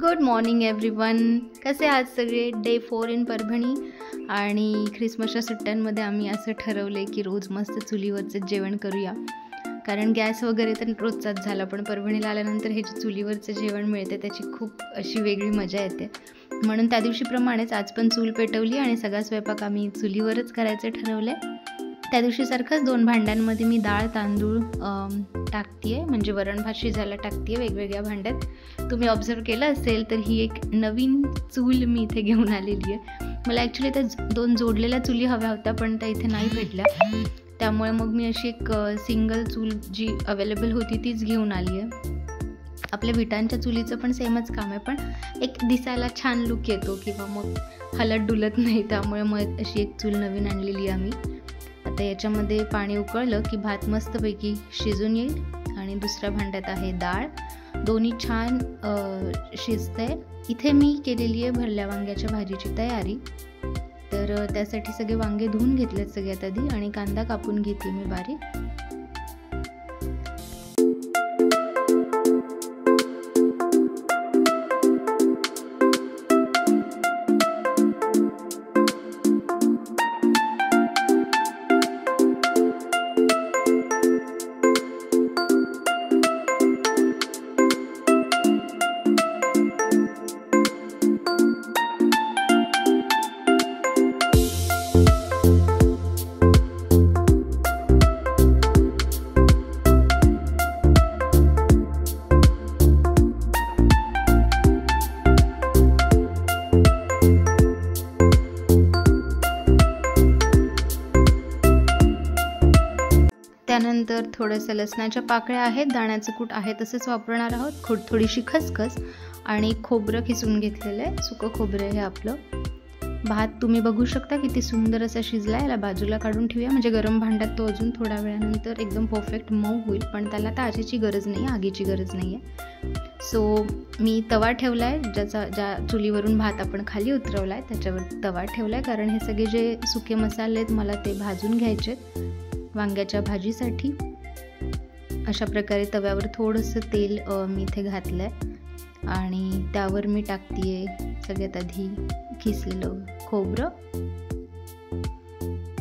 Good morning everyone. कसे आहात सगळे? Day 4 in Parbhani. आणि ख्रिसमसच्या सुट्ट्यांमध्ये आम्ही असं ठरवलं आहे की रोज मस्त चुलीवरचं जेवण करूया, कारण गॅस वगैरे तर रोजचाच झाला, पण परभणीला आल्यानंतर हे जे चुलीवरचं जेवण मिळते त्याची खूप अशी वेगळी मजा येते. म्हणून त्या दिवशीप्रमाणेच आज पण चूल पेटवली आणि सगळा स्वयंपाक आम्ही चुलीवरच करायचं ठरवलं आहे. त्या दिवशीसारखंच 2 भांड्यांमध्ये मी डाळ तांदूळ टाकते, म्हणजे वरण भात शिजायला टाकते वेगवेगळ्या भांड्यात. तुम्ही ऑब्झर्व केलं असेल तर ही एक नवीन चूल मी इथे घेऊन आलेली आहे. मला ॲक्च्युली त्या 2 जोडलेल्या चुली हव्या होत्या, पण त्या इथे नाही भेटल्या. त्यामुळे मग मी अशी एक सिंगल चूल जी अवेलेबल होती तीच घेऊन आली आहे. आपल्या विटांच्या चुलीचं पण सेमच काम आहे, पण एक दिसायला छान लुक येतो किंवा मग हलत डुलत नाही, त्यामुळे मग अशी एक चूल नवीन आणलेली आहे आम्ही. आता याच्यामध्ये पाणी उकळलं की भात मस्तपैकी शिजून येईल आणि दुसऱ्या भांड्यात आहे डाळ. दोन्ही छान शिजतंय. इथे मी केलेली आहे भरल्या वांग्याच्या भाजीची तयारी. तर त्यासाठी सगळे वांगे धुवून घेतलेत सगळ्यात आधी आणि कांदा कापून घेते मी बारीक. त्यानंतर थोडंसं लसणाच्या पाकळ्या आहेत, दाण्याचं कूट आहे तसंच वापरणार आहोत, थोडीशी खसखस आणि खोबरं खिसून घेतलेलं आहे, सुकं खोबरं हे आपलं. भात तुम्ही बघू शकता किती सुंदर असा शिजला. याला बाजूला काढून ठेवूया, म्हणजे गरम भांड्यात तो अजून थोड्या वेळानंतर एकदम परफेक्ट मऊ होईल, पण त्याला आता आजीची गरज नाही, आगीची गरज नाही आहे. सो मी तवा ठेवला आहे, ज्या चुलीवरून भात आपण खाली उतरवला आहे त्याच्यावर तवा ठेवला आहे, कारण हे सगळे जे सुके मसाले आहेत मला ते भाजून घ्यायचे आहेत वांग्याच्या भाजीसाठी. अशा प्रकारे तव्यावर थोडंसं तेल मी इथे घातलं आहे आणि त्यावर मी टाकते सगळ्यात आधी खिसलेलं खोबरं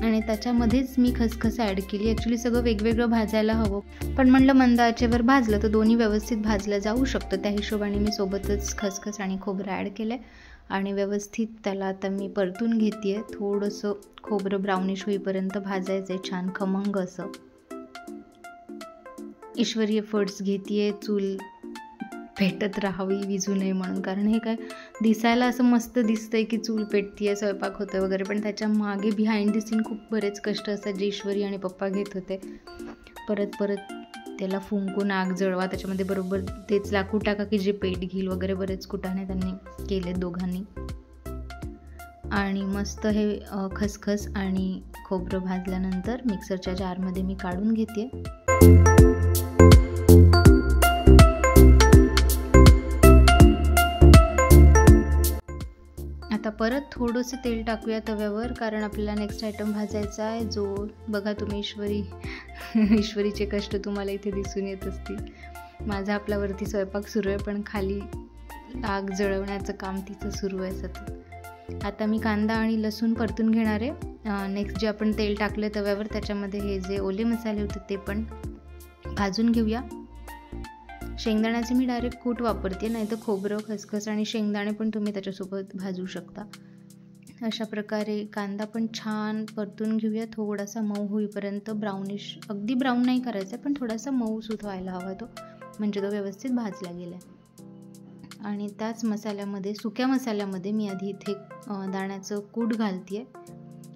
आणि त्याच्यामध्येच मी खसखस ॲड केली. ॲक्च्युली सगळं वेगवेगळं भाजायला हवं, पण म्हणलं मंद आचेवर भाजलं तर दोन्ही व्यवस्थित भाजलं जाऊ शकतं. त्या हिशोबाने मी सोबतच खसखस आणि खोबरं ॲड केलं आहे आणि व्यवस्थित त्याला आता मी परतून घेते आहे. थोडंसं खोबरं ब्राउनिश होईपर्यंत भाजायचं आहे, छान खमंग असं. ईश्वरी एफर्ट्स घेते आहे चूल पेटत राहावी, विझू नये म्हणून, कारण हे काय दिसायला असं मस्त दिसतंय की चूल पेटती आहे, स्वयंपाक होतं वगैरे, पण त्याच्या मागे बिहाइंड द सीन खूप बरेच कष्ट असतात जे ईश्वरी आणि पप्पा घेत होते. परत त्याला फुंकून आग जळवा, त्याच्यामध्ये बरोबर तेच लाकूड टाका की जे पेट घेईल वगैरे, बरेच कुटाने त्यांनी केले दोघांनी. आणि मस्त हे खसखस आणि खोबरं भाजल्यानंतर मिक्सरच्या जारमध्ये मी काढून घेते. आता परत थोडंसं तेल टाकूया तव्यावर, कारण आपल्याला नेक्स्ट आयटम भाजायचा आहे, जो बघा तुम्ही ईश्वरीचे कष्ट तुम्हाला इथे दिसून येत असतील. माझा आपल्यावरती स्वयंपाक सुरू आहे, पण खाली आग जळवण्याचं काम तिचं सुरू आहे सतत. आता मी कांदा आणि लसूण परतून घेणार आहे. नेक्स्ट जे आपण तेल टाकलं तव्यावर त्याच्यामध्ये हे जे ओले मसाले होते ते पण भाजून घेऊया. शेंगदाण्याचे मी डायरेक्ट कूट वापरते, नाही तर खोबरं खसखस आणि शेंगदाणे पण तुम्ही त्याच्यासोबत भाजू शकता. अशा प्रकारे कांदा पण छान परतून घेऊया, थोडासा मऊ होईपर्यंत. ब्राउनिश, अगदी ब्राऊन नाही करायचा, पण थोडासा मऊसूत व्हायला हवा तो, म्हणजे तो व्यवस्थित भाजला गेला. आणि त्याच मसाल्यामध्ये, सुक्या मसाल्यामध्ये मी आधी इथे दाण्याचं कूट घालते आहे.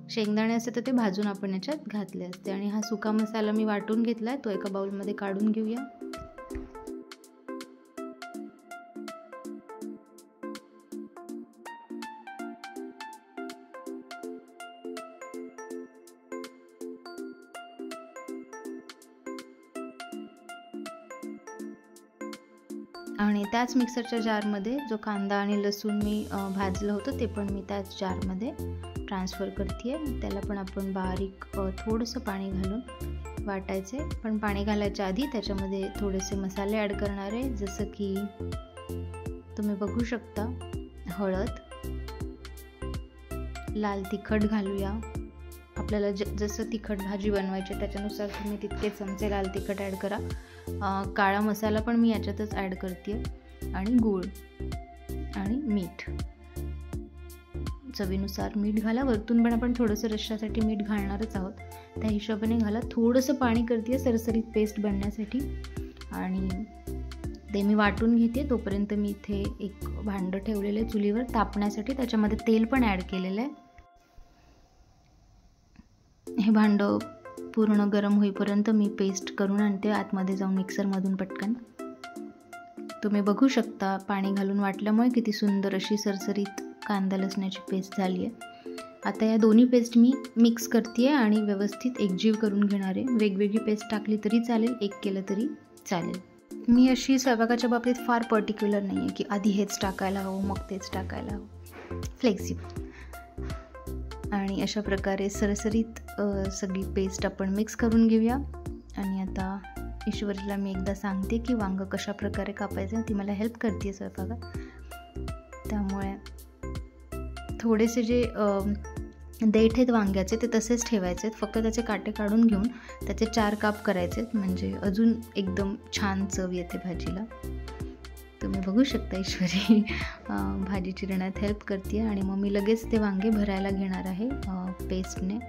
शेंगदाणे असते तर ते भाजून आपण याच्यात घातले असते. आणि हा सुका मसाला मी वाटून घेतला आहे, तो एका बाउलमध्ये काढून घेऊया. आणि त्याच मिक्सरच्या जारमध्ये जो कांदा आणि लसूण मी भाजलं होतं ते पण मी त्याच जारमध्ये ट्रान्सफर करते आहे. त्याला पण आपण बारीक थोडंसं पाणी घालून वाटायचे, पण पाणी घालायच्या आधी त्याच्यामध्ये थोडेसे मसाले ॲड करणार आहे, जसं की तुम्ही बघू शकता. हळद, लाल तिखट घालूया. आपल्याला जसं तिखट भाजी बनवायची त्याच्यानुसार तुम्ही तितके चमचे लाल तिखट ॲड करा. काळा मसाला पण मी याच्यातच ॲड करते आणि गूळ आणि मीठ. चवीनुसार मीठ घाला. वरतून पण आपण थोडंसं रश्श्यासाठी मीठ घालणारच आहोत, त्या हिशोबाने घाला. थोडंसं पाणी करते सरसरीत पेस्ट बनण्यासाठी आणि ते मी वाटून घेते. तोपर्यंत मी इथे एक भांडं ठेवलेलं आहे चुलीवर तापण्यासाठी, त्याच्यामध्ये तेल पण ॲड केलेलं आहे. हे भांडं पूर्ण गरम होईपर्यंत मी पेस्ट करून आणते आतमध्ये जाऊन मिक्सरमधून पटकन. तुम्ही बघू शकता पाणी घालून वाटल्यामुळे किती सुंदर अशी सरसरीत कांदा लसणाची पेस्ट झाली आहे. आता या दोन्ही पेस्ट मी मिक्स करते आहे आणि व्यवस्थित एकजीव करून घेणार आहे. वेगवेगळी पेस्ट टाकली तरी चालेल, एक केलं तरी चालेल. मी अशी स्वयंपाकाच्या बाबतीत फार पर्टिक्युलर नाही आहे की आधी हेच टाकायला हवं मग तेच टाकायला हवं. फ्लेक्सिबल. आणि अशा प्रकारे सरसरीत सगळी पेस्ट आपण मिक्स करून घेऊया. आणि आता ईश्वरीला मी एकदा सांगते की वांगं कशा प्रकारे कापायचं. ती मला हेल्प करते स्वयंपाकात, त्यामुळे थोडेसे जे देठ आहेत वांग्याचे ते तसेच ठेवायचे आहेत. फक्त त्याचे काटे काढून घेऊन त्याचे 4 काप करायचे आहेत, म्हणजे अजून एकदम छान चव येते भाजीला. तुम्ही बघू शकता ईश्वरी भाजी चिरण्यात हेल्प करते आणि मग मी लगेच ते वांगे भरायला घेणार आहे पेस्टने.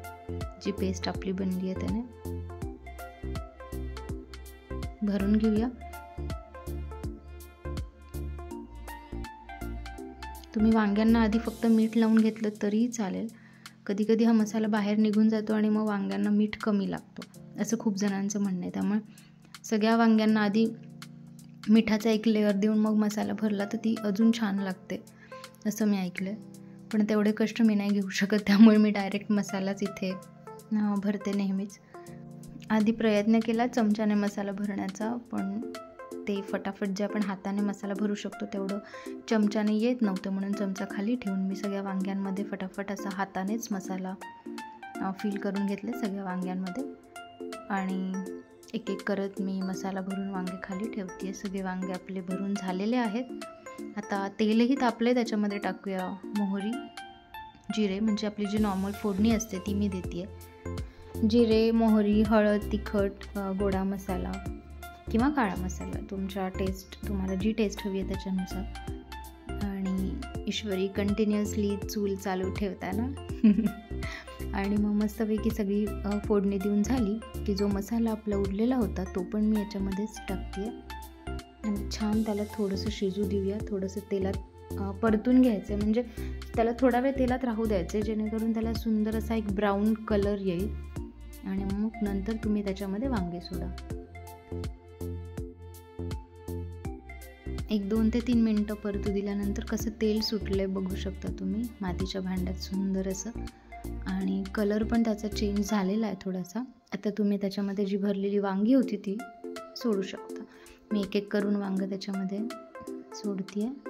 जी पेस्ट आपली बनली आहे त्याने भरून घेऊया. तुम्ही वांग्यांना आधी फक्त मीठ लावून घेतलं तरीही चालेल. कधी कधी हा मसाला बाहेर निघून जातो आणि मग वांग्यांना मीठ कमी लागतो, असं खूप जणांचं म्हणणं आहे. त्यामुळे सगळ्या वांग्यांना आधी मिठाचा एक लेअर देऊन मग मसाला भरला तर ती अजून छान लागते, असं मी ऐकलं आहे. पण तेवढे कष्ट मी नाही घेऊ शकत, त्यामुळे मी डायरेक्ट मसालाच इथे भरते नेहमीच. आधी प्रयत्न केला चमच्याने मसाला भरण्याचा, पण ते फटाफट जे आपण हाताने मसाला भरू शकतो तेवढं चमच्याने येत नव्हतं, म्हणून चमचा खाली ठेवून मी सगळ्या वांग्यांमध्ये फटाफट असा हातानेच मसाला फिल करून घेतले सगळ्या वांग्यांमध्ये. आणि एक एक करत मी मसाला भरून वांगे खाली ठेवते. सगळे वांगे आपले भरून झालेले आहेत. आता तेलही तापले, त्याच्यामध्ये टाकूया मोहरी, जिरे, म्हणजे आपली जी नॉर्मल फोडणी असते ती मी देते. जिरे, मोहरी, हळद, तिखट, गोडा मसाला किंवा काळा मसाला, तुमच्या तुम्हाला जी टेस्ट हवी आहे त्याच्यानुसार. आणि ईश्वरी कंटिन्युअसली चूल चालू ठेवताना आणि मग मस्तपैकी सगळी फोडणी देऊन झाली की जो मसाला आपला उरलेला होता तो पण मी याच्यामध्येच टाकते आणि छान त्याला थोडंसं शिजू देऊया. थोडंसं तेलात परतून घ्यायचं, म्हणजे त्याला थोडा वेळ तेलात राहू द्यायचं, जेणेकरून त्याला सुंदर असा एक ब्राऊन कलर येईल. आणि मग नंतर तुम्ही त्याच्यामध्ये वांगे सोडा. 1-2 ते 3 मिनटं परतू दिल्यानंतर कसं तेल सुटलं आहे बघू शकता तुम्ही मातीच्या भांड्यात सुंदर असं. आणि कलर पण त्याचा चेंज झालेला आहे थोडासा. आता तुम्ही त्याच्यामध्ये जी भरलेली वांगी होती ती सोडू शकता. मी एक एक करून वांगं त्याच्यामध्ये सोडते आहे.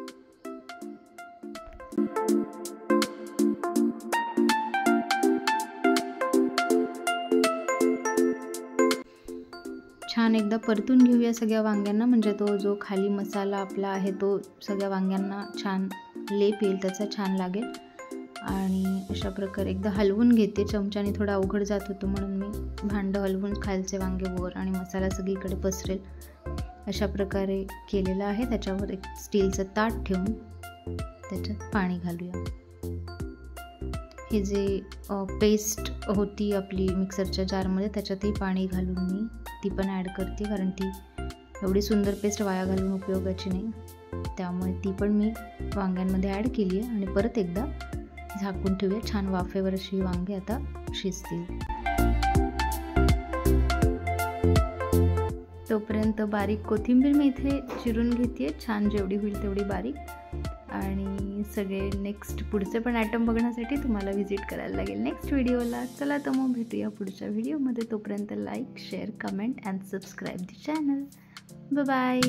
छान एकदा परतून घेऊया सगळ्या वांग्यांना, म्हणजे तो जो खाली मसाला आपला आहे तो सगळ्या वांग्यांना छान लेप येईल, त्याचा छान लागेल. आणि अशा प्रकारे एकदा हलवून घेते. चमच्याने थोडा अवघड जात होतं म्हणून मी भांडं हलवून खालचे वांगे वर आणि मसाला सगळीकडे पसरेल अशा प्रकारे केलेलं आहे. त्याच्यावर एक स्टीलचं ताट ठेवून त्याच्यात पाणी घालूया. हे जे पेस्ट होती आपली मिक्सरच्या जारमध्ये त्याच्यातही पाणी घालून मी ती पण ॲड करते, कारण ती एवढी सुंदर पेस्ट वाया घालून उपयोगाची नाही. त्यामुळे ती पण मी वांग्यांमध्ये ॲड केली आहे आणि परत एकदा झाकून ठेवूया. छान वाफेवर अशी वांगे आता शिजतील. तोपर्यंत बारीक कोथिंबीर मी इथे चिरून घेते, छान जेवढी होईल तेवढी बारीक. आणि सगळे नेक्स्ट पुढचे पण आयटम बघण्यासाठी तुम्हाला व्हिजिट करायला लागेल नेक्स्ट व्हिडिओला. चला तर मग भेटूया पुढच्या व्हिडिओमध्ये. तोपर्यंत like, share, comment and subscribe the channel. Bye.